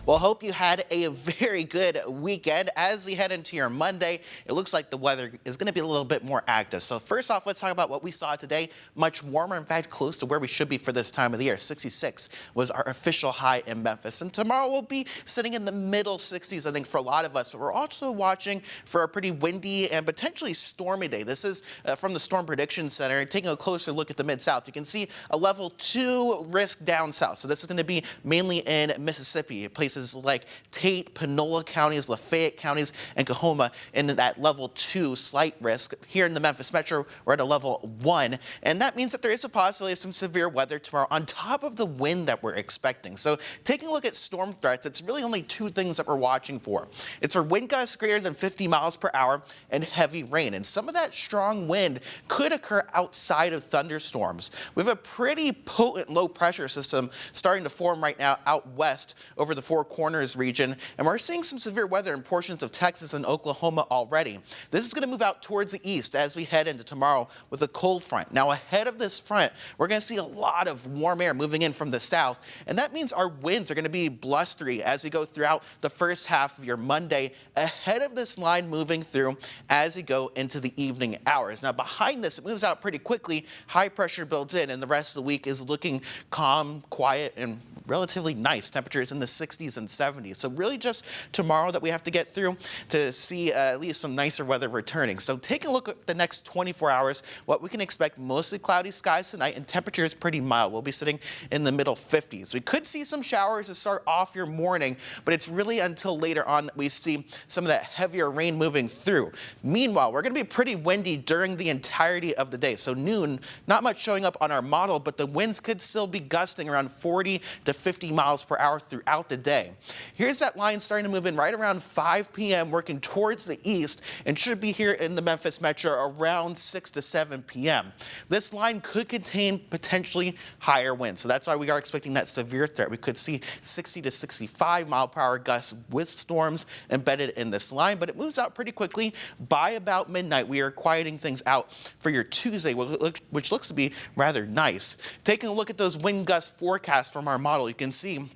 Well, hope you had a very good weekend. As we head into your Monday, it looks like the weather is going to be a little bit more active. So first off, let's talk about what we saw today. Much warmer, in fact, close to where we should be for this time of the year. 66 was our official high in Memphis. And tomorrow we'll be sitting in the middle 60s, I think, for a lot of us. But we're also watching for a pretty windy and potentially stormy day. This is from the Storm Prediction Center. Taking a closer look at the Mid-South, you can see a level 2 risk down south. So this is going to be mainly in Mississippi, places like Tate, Panola counties, Lafayette counties, and Coahoma in that level 2 slight risk. Here in the Memphis Metro, we're at a level 1, and that means that there is a possibility of some severe weather tomorrow on top of the wind that we're expecting. So taking a look at storm threats, it's really only two things that we're watching for. It's for wind gusts greater than 50 miles per hour and heavy rain, and some of that strong wind could occur outside of thunderstorms. We have a pretty potent low pressure system starting to form right now out west over the Four Corners region, and we're seeing some severe weather in portions of Texas and Oklahoma already. This is going to move out towards the east as we head into tomorrow with a cold front. Now ahead of this front, we're going to see a lot of warm air moving in from the south, and that means our winds are going to be blustery as we go throughout the first half of your Monday, ahead of this line moving through as you go into the evening hours. Now behind this, it moves out pretty quickly, high pressure builds in, and the rest of the week is looking calm, quiet, and relatively nice. Temperatures in the 60s and 70s. So really just tomorrow that we have to get through to see at least some nicer weather returning. So take a look at the next 24 hours. What we can expect: mostly cloudy skies tonight, and temperatures pretty mild. We'll be sitting in the middle 50s. We could see some showers to start off your morning, but it's really until later on that we see some of that heavier rain moving through. Meanwhile, we're going to be pretty windy during the entirety of the day. So noon, not much showing up on our model, but the winds could still be gusting around 40 to 50 miles per hour throughout the day. Here's that line starting to move in right around 5 p.m. working towards the east, and should be here in the Memphis Metro around 6 to 7 p.m. This line could contain potentially higher winds, so that's why we are expecting that severe threat. We could see 60 to 65 mile per hour gusts with storms embedded in this line, but it moves out pretty quickly. By about midnight, we are quieting things out for your Tuesday, which looks to be rather nice. Taking a look at those wind gust forecasts from our model, you can see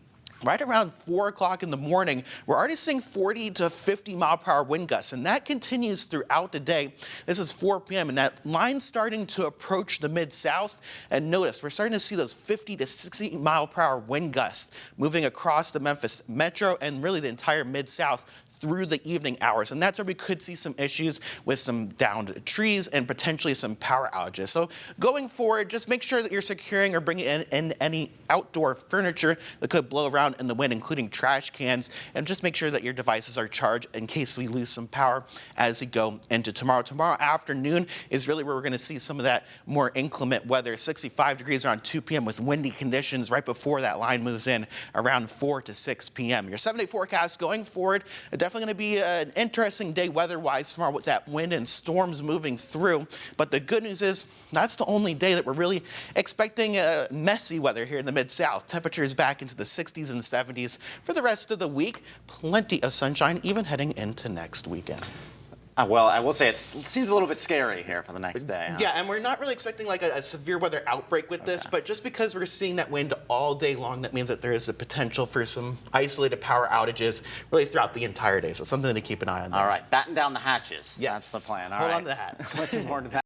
right around 4 o'clock in the morning, we're already seeing 40 to 50 mile per hour wind gusts, and that continues throughout the day. This is 4 p.m. and that line's starting to approach the mid-south. And notice, we're starting to see those 50 to 60 mile per hour wind gusts moving across the Memphis Metro and really the entire mid-south through the evening hours, and that's where we could see some issues with some downed trees and potentially some power outages. So going forward, just make sure that you're securing or bringing in any outdoor furniture that could blow around in the wind, including trash cans, and just make sure that your devices are charged in case we lose some power as we go into tomorrow. Tomorrow afternoon is really where we're going to see some of that more inclement weather. 65 degrees around 2 p.m. with windy conditions right before that line moves in around 4 to 6 p.m. Your 7-day forecast going forward, definitely going to be an interesting day weather-wise tomorrow with that wind and storms moving through. But the good news is that's the only day that we're really expecting messy weather here in the Mid-South. Temperatures back into the 60s and 70s for the rest of the week. Plenty of sunshine even heading into next weekend. Well, I will say it seems a little bit scary here for the next day. Huh? Yeah, and we're not really expecting like a severe weather outbreak with this, but just because we're seeing that wind all day long, that means that there is a potential for some isolated power outages really throughout the entire day. So something to keep an eye on there. All right, batten down the hatches. Yes. That's the plan. Hold on to the hats. Looking forward to that.